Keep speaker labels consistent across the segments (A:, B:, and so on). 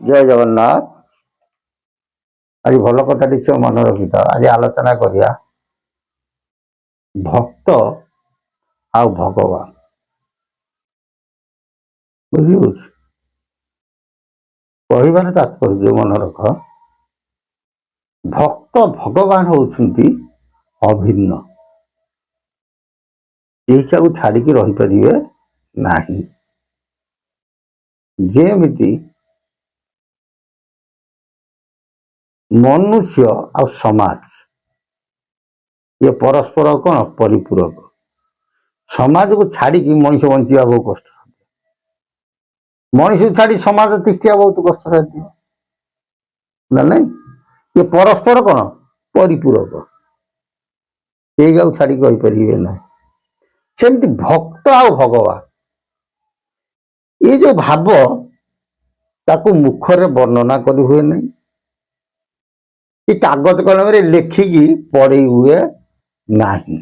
A: जय जगन्नाथ। आज भल कथाटी छुआ मन रखिथ। आज आलोचना करिया भक्त आ भगवान। बुझी कहबार तात्पर्य मन रख, भक्त भगवान होउछंती अभिन्न, एका छाड़ी रही परिवे नाही। जेमिति मनुष्य आ समाज ये परस्पर कौन परिपूरक। समाज को छाड़ी मनुष्य बंचा बहुत कष्ट, मनुष्य छाड़ी समाज तिष्ठिया बहुत कष्ट साध्य ना नहीं। ये परस्पर कौन परिपूरक, यही छाड़ी रही परिवे ना। सेमती भक्त आ भगवान ये जो भाव ताकू मुखरे वर्णना कर हुए नहीं कि कागज कलम रे लेखिकी पढ़ी हुए नहीं।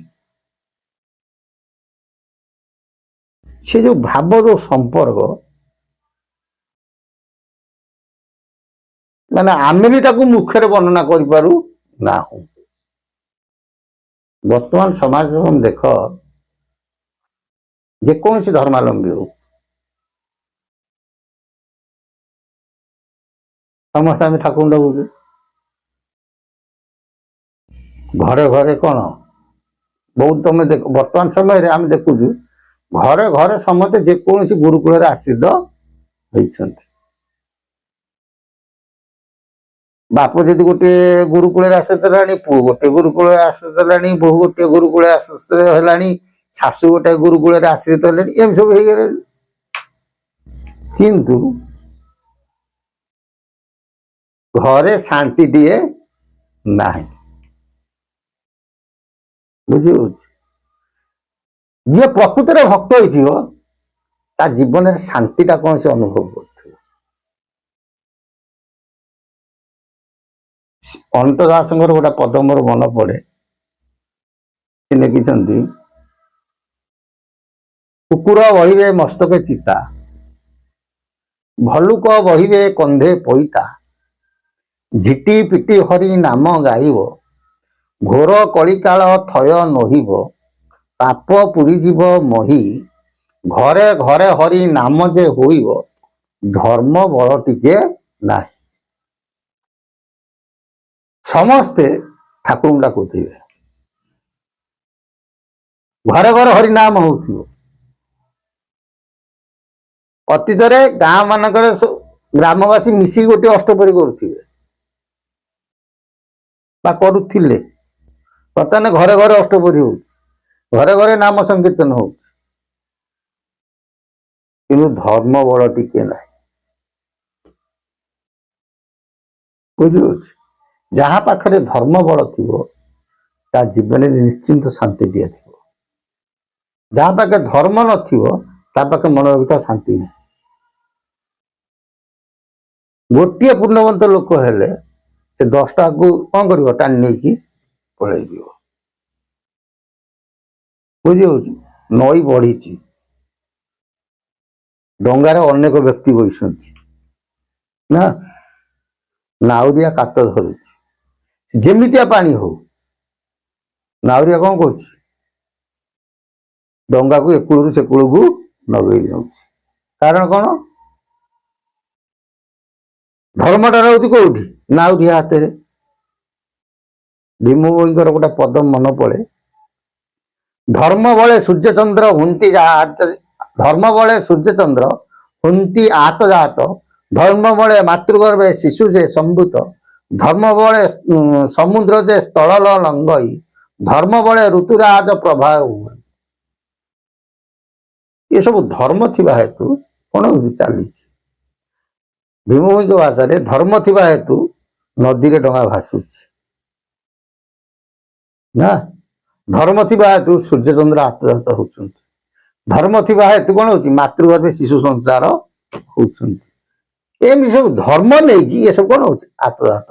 A: से जो भाव जो संपर्क माने आमे भी ताकू मुखरे वर्णना कर पारू ना। वर्तमान समाज हम देख जेकोसी धर्मावलंबी हो समस्त आम ठाकुर डाकुचे। घरे घरे कौन बहुत तुम देख वर्तमान समय आम देखु घरे घरे समस्त जेकोसी गुरुकुल आश्रित होती। बाप जदि गोटे गुरुकुल आश्रित है, पु गोटे गुरुकुल आश्रित है, बहु गोटे गुरुकुल आश्रित है, शाशु गोटे गुरुकुल आश्रित है, एम सब हो गए। किंतु घरे शांति दिए ना। बुझी जी प्रकृत भक्त होता जीवन शांतिटा कौन से अनुभव कर। अनंत दास गोटे पद मोर मन पड़े, लिखिं कुकुर बहिबे मस्तके चिता, भलुक बहिबे कंधे पैता, झिटी पिटी हरि नाम गाइब, घोर कलिकाल थय नहिब, पाप पुरी जीव मही, घरे घरे हरि नाम जे होइब, धर्म बल टिके नाही। समस्ते ठाकुर डाकुथे, घरे घरे हरि नाम होउथिबो। अतीत गाँ मानक ग्रामवासी मिसी गोटे अष्टपरी करुथिबे बा करुथिले। बर्तमान घरे घरे अष्टपरी हो, घरे घरे नाम संकीर्तन हो, किंतु धर्म बल टिके ना। बुझ जहाँ पाखरे धर्म बल थी ता जीवन निश्चिंत शांति दिया थी। जहाँ पाखे धर्म नाखे मन रखी शांति नहीं। गोटे पूर्णवंत लोक हेले से 10टा को कौन कर टाणी नहीं पलि बुझी। नई बढ़ी डंगार अनेक व्यक्ति बसती ना, नाउरिया कात धरुची जेमितिया पानी हो, नाउरिया कौन कर डंगा को एकूलू से कूल को नगई नौ। कारण कौन धर्मटा रोच कौटी नाउरिया हाथ में। भीम भोईकर गोटे पद मन पड़े, धर्म बले सूर्य चंद्र हुंती धर्म बले सूर्य चंद्र हुंती आत जात, धर्म बले मातृगर्भे शिशु जे संभूत, धर्म बले समुद्र जे स्थल लंगई, धर्म बले ऋतुराज प्रभा हुए। ये सब धर्म थिबा हेतु कौन हो चली। भीम भोई भाषा धर्म थिबा हेतु नदी रे डंगा भासुची ना, धर्म थिबा हेतु सूर्य चंद्र आत्मजात होउछंती, धर्म थिबा हेतु कौन होची मातृगर्भे शिशु संसार होउछंती। एम सब धर्म नहीं कि ये सब कौन होची आत्मजात।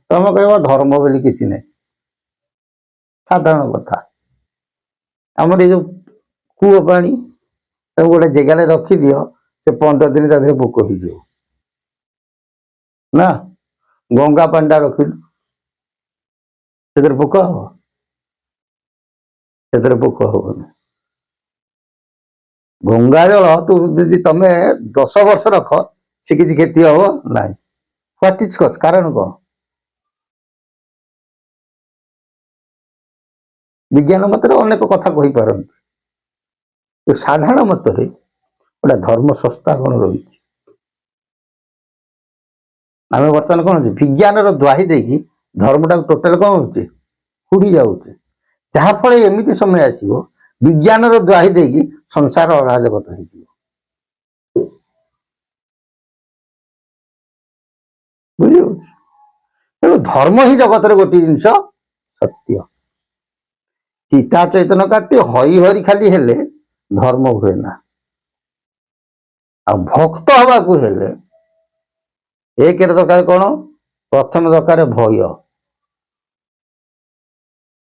A: तुम कह धर्म बोली किसी नहीं, साधारण कथा। आमर ये जो कूह पानी गोटे जगार रखी दियो से 15 दिन पोक हो। ନା ଗଙ୍ଗା ପାଣିଟା ରଖିଲୁ, ସେଥିରେ ପୋକ ହବ? ସେଥିରେ ପୋକ ହବନି। ଗଙ୍ଗା ଜଳ ତୁ ଯଦି ତମେ 10 ବର୍ଷ ରଖ, ସେ କିଛି କ୍ଷତି ହବ ନାହିଁ। What is cause? କାରଣ କଣ? ବିଜ୍ଞାନ ମତରେ ଅନେକ କଥା କହିପାରନ୍ତି, ସାଧାରଣ ମତରେ ଗୋଟେ ଧର୍ମ ସଂସ୍ଥା କଣ ରହିଛି। ଆମେ ବର୍ତ୍ତମାନ କଣ ହଉଛି, ବିଜ୍ଞାନର ଦ୍ୱାହି ଦେଇକି ଧର୍ମଟାକୁ ଟୋଟାଲ କଣ ହଉଛି, ହୁଡି ଯାଉଛି। ଯାହାଫଳରେ ଏମିତି ସମୟ ଆସିବ, ବିଜ୍ଞାନର ଦ୍ୱାହି ଦେଇକି ସଂସାର ଅରାଜକତା ହେଇଯିବ। ବୁଝିଯାଉଛି? ତେଣୁ ଧର୍ମ ହିଁ ଜଗତରେ ଗୋଟିଏ ଜିନିଷ ସତ୍ୟ। ଚିତା ଚୈତନ କାଟି ହରି ହରି ଖାଲି ହେଲେ ଧର୍ମ ହୁଏ ନା। ଆଉ ଭକ୍ତ ହବାକୁ ହେଲେ ଏକରେ ଦରକାର କଣ? ପ୍ରଥମେ ଦରକାର ଭୟ।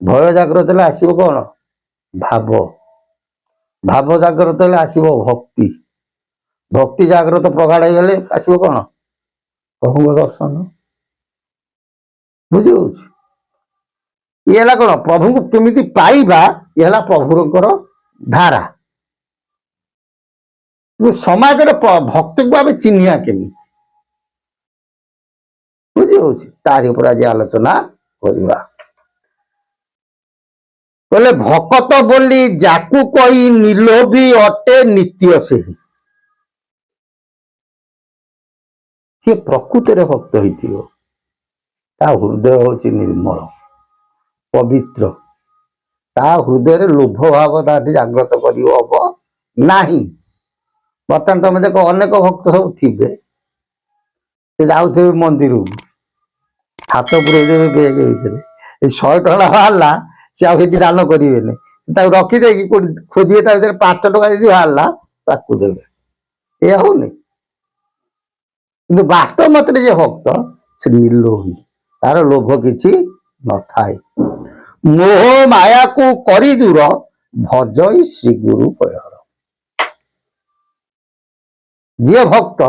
A: ଭୟ ଜାଗ୍ରତ ହେଲେ ଆସିବ କଣ? ଭାବ। ଭାବ ଜାଗ୍ରତ ହେଲେ ଆସିବ ଭକ୍ତି। ଭକ୍ତି ଜାଗ୍ରତ ପ୍ରଗାଢ଼ ହେଇଗଲେ ଆସିବ କଣ? ପ୍ରଭୁଙ୍କ ଦର୍ଶନ। ବୁଝିଯାଉଛି? ଇଏ ହେଲା କଣ? ପ୍ରଭୁଙ୍କୁ କେମିତି ପାଇବା, ଇଏ ହେଲା ପ୍ରଭୁଙ୍କର ଧାରା। ସମାଜରେ ଭକ୍ତକୁ ଆମେ ଚିହ୍ନିବା କେମିତି? ବୁଝିଯାଉଛି? ତାରି ଉପରେ ଆଜି ଆଲୋଚନା କରିବା। କହିଲେ ଭକତ ବୋଲି ଯାକୁ କହି ନିଲୋଭୀ ଅଟେ ନିତ୍ୟ ସେହି। ସିଏ ପ୍ରକୃତରେ ଭକ୍ତ ହେଇଥିବ, ତା ହୃଦୟ ହଉଛି ନିର୍ମଳ ପବିତ୍ର, ତା ହୃଦୟରେ ଲୋଭ ଭାବ ତାଠି ଜାଗ୍ରତ କରିବ ହବ ନାହିଁ। ବର୍ତ୍ତମାନ ତମେ ଦେଖ, ଅନେକ ଭକ୍ତ ସବୁ ଥିବେ, ସେ ଯାଉଥିବେ ମନ୍ଦିରକୁ, ହାତ ପୁରେଇ ଦେବେ ବେଗ ଭିତରେ, 100 ଟଙ୍କା ବାହାରିଲା, ସେ ଆଉ ସେଠି ଦାନ କରିବେନି, ତାକୁ ରଖିଦେଇକି ଖୋଜିବେ, ତା ଭିତରେ 5 ଟଙ୍କା ଯଦି ବାହାରିଲା ତାକୁ ଦେବେ। ଏଇଆ ହଉନି? କିନ୍ତୁ ବାସ୍ତବ ମତରେ ଯେ ଭକ୍ତ, ସେ ନିର୍ଲୋଭୀ, ତାର ଲୋଭ କିଛି ନଥାଏ। ମୋହ ମାୟାକୁ କରି ଦୂର, ଭଜଇ ଶ୍ରୀ ଗୁରୁ ପୟର। ଯିଏ ଭକ୍ତ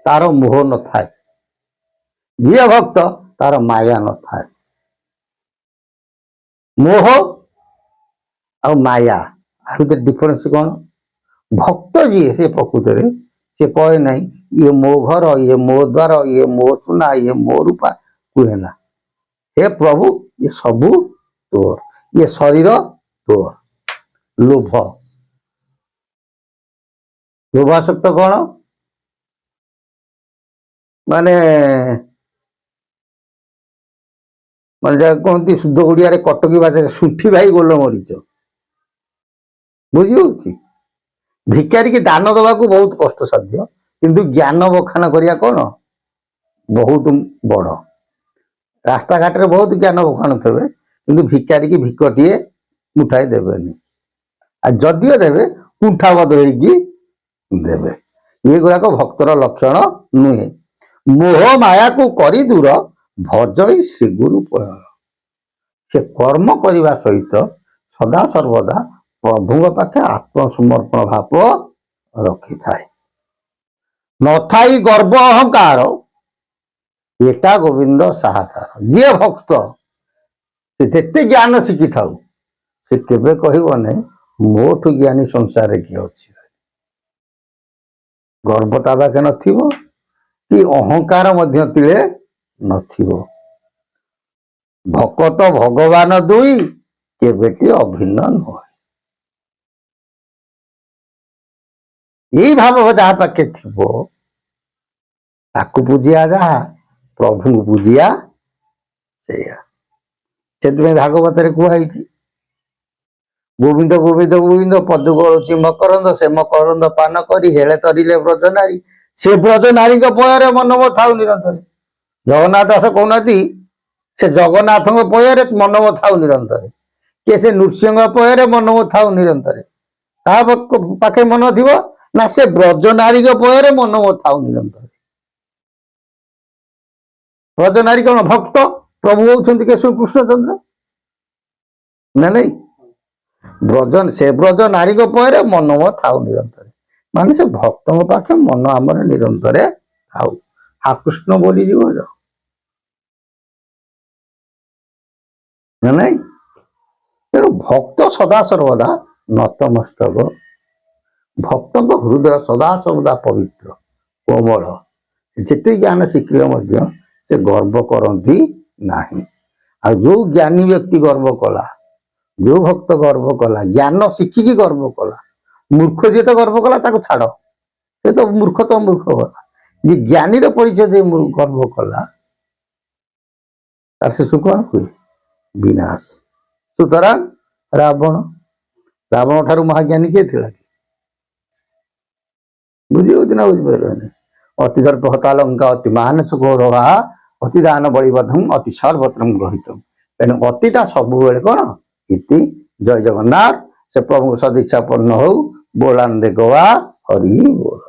A: ତାର ମୋହ ନଥାଏ, ଯିଏ ଭକ୍ତ ତାର ମାୟା ନଥାଏ। ମୋହ ଆଉ ମାୟା, ଆ ଭିତରେ ଡିଫରେନ୍ସ କଣ? ଭକ୍ତ ଯିଏ, ସେ ପ୍ରକୃତରେ ସେ କହେ ନାହିଁ ଇଏ ମୋ ଘର, ଇଏ ମୋ ଦ୍ୱାର, ଇଏ ମୋ ସୁନା, ଇଏ ମୋ ରୂପା, କୁହେ ନା। ହେ ପ୍ରଭୁ, ଇଏ ସବୁ ତୋର, ଇଏ ଶରୀର ତୋର। ଲୋଭ, ଲୋଭାସକ୍ତ କଣ? ମାନେ ଯାହା କୁହନ୍ତି ଶୁଦ୍ଧ ଓଡ଼ିଆରେ କଟକୀ ଭାଷାରେ ଶୁଣ୍ଠି ଭାଇ ଗୋଲ ମରିଚ। ବୁଝିହଉଛି? ଭିକାରୀ କି ଦାନ ଦେବାକୁ ବହୁତ କଷ୍ଟସାଧ୍ୟ, କିନ୍ତୁ ଜ୍ଞାନ ବଖାନ କରିବା କଣ ବହୁତ ବଡ଼। ରାସ୍ତାଘାଟରେ ବହୁତ ଜ୍ଞାନ ବଖାଣ ଥିବେ, କିନ୍ତୁ ଭିକାରୀ କି ଭିକଟିଏ ମୁଠାଏ ଦେବେନି, ଆଉ ଯଦିଓ ଦେବେ କୁଣ୍ଠାବଦ୍ଧ ହେଇକି ଦେବେ। ଏଗୁଡ଼ାକ ଭକ୍ତର ଲକ୍ଷଣ ନୁହେଁ। ମୋହ ମାୟାକୁ କରି ଦୂର, ଭଜଇ ଶ୍ରୀଗୁରୁ ପୟର। ସେ କର୍ମ କରିବା ସହିତ ସଦା ସର୍ବଦା ପ୍ରଭୁଙ୍କ ପାଖେ ଆତ୍ମସମର୍ପଣ ଭାବ ରଖିଥାଏ। ନଥାଇ ଗର୍ବ ଅହଙ୍କାର, ଏଟା ଗୋବିନ୍ଦ ସାହାକାର। ଯିଏ ଭକ୍ତ, ସେ ଯେତେ ଜ୍ଞାନ ଶିଖିଥାଉ, ସେ କେବେ କହିବ ନାହିଁ ମୋଠୁ ଜ୍ଞାନୀ ସଂସାରରେ କିଏ ଅଛି। ଗର୍ବ ତା ପାଖେ ନଥିବ, କି ଅହଙ୍କାର ମଧ୍ୟ ତିଳେ ନଥିବ। ଭକତ ଭଗବାନ ଦୁଇ, କେବେଟି ଅଭିନ୍ନ ନୁହେଁ। ଏଇ ଭାବ ଯାହା ପାଖେ ଥିବ, ତାକୁ ପୂଜିଆ ଯାହା, ପ୍ରଭୁଙ୍କୁ ପୂଜିଆ ସେଇଆ। ସେଥିପାଇଁ ଭାଗବତରେ କୁହାଯାଇଛି, ଗୋବିନ୍ଦ ଗୋବିନ୍ଦ ଗୋବିନ୍ଦ ପଦୁ ଗଳୁଛି ମକରନ୍ଦ, ସେ ମକରନ୍ଦ ପାନ କରି ହେଳେ ତରିଲେ ବ୍ରଜ ନାରୀ, ସେ ବ୍ରଜ ନାରୀଙ୍କ ପୟରେ ମନମ ଥାଉ ନିରନ୍ତରେ। ଜଗନ୍ନାଥ ଦାସ କହୁନାହାନ୍ତି ସେ ଜଗନ୍ନାଥଙ୍କ ପୟରେ ମନମ ଥାଉ ନିରନ୍ତରେ, କିଏ ସେ ନୃସିଂହ ପୟରେ ମନମ ଥାଉ ନିରନ୍ତରେ। କାହା ପାଖେ ମନ ଥିବ ନା, ସେ ବ୍ରଜ ନାରୀଙ୍କ ପୟରେ ମନମ ଥାଉ ନିରନ୍ତରେ। ବ୍ରଜ ନାରୀ କଣ? ଭକ୍ତ। ପ୍ରଭୁ ହଉଛନ୍ତି କେଶବ କୃଷ୍ଣଚନ୍ଦ୍ର ନା ନାଇଁ? ସେ ବ୍ରଜ ନାରୀଙ୍କ ପୟରେ ମନମ ଥାଉ ନିରନ୍ତରେ, ମାନେ ସେ ଭକ୍ତଙ୍କ ପାଖେ ମନ ଆମର ନିରନ୍ତରେ ଥାଉ। हा कृष्ण बोली जीव ना नहीं तेणु भक्त सदा सर्वदा नतमस्तक भक्त हृदय सदा सर्वदा पवित्र कोमल जिते ज्ञान शिखिले से गर्व करती नहीं आ जो ज्ञानी व्यक्ति गर्व कला जो भक्त गर्व कला ज्ञान शिखिकी गर्व कला मूर्ख जी तो गर्व कला छाड़ से तो मूर्ख गला जे ज्ञानी परिचय दे गर्व कला तार से कौन हुए विनाश सुतरां रावण रावण ठारू महाज्ञानी किए थिला बुझी ना बुझिपारे अति सर्प हतालंका अति मान चोरोहा अति दान बलिबद्धम अति सर्वत्रम ग्रहितम तेणु अतिटा सब कौन इति जय जगन्नाथ से प्रभु सदिच्छापन्न हो बोलान दे गवा हरि बोल।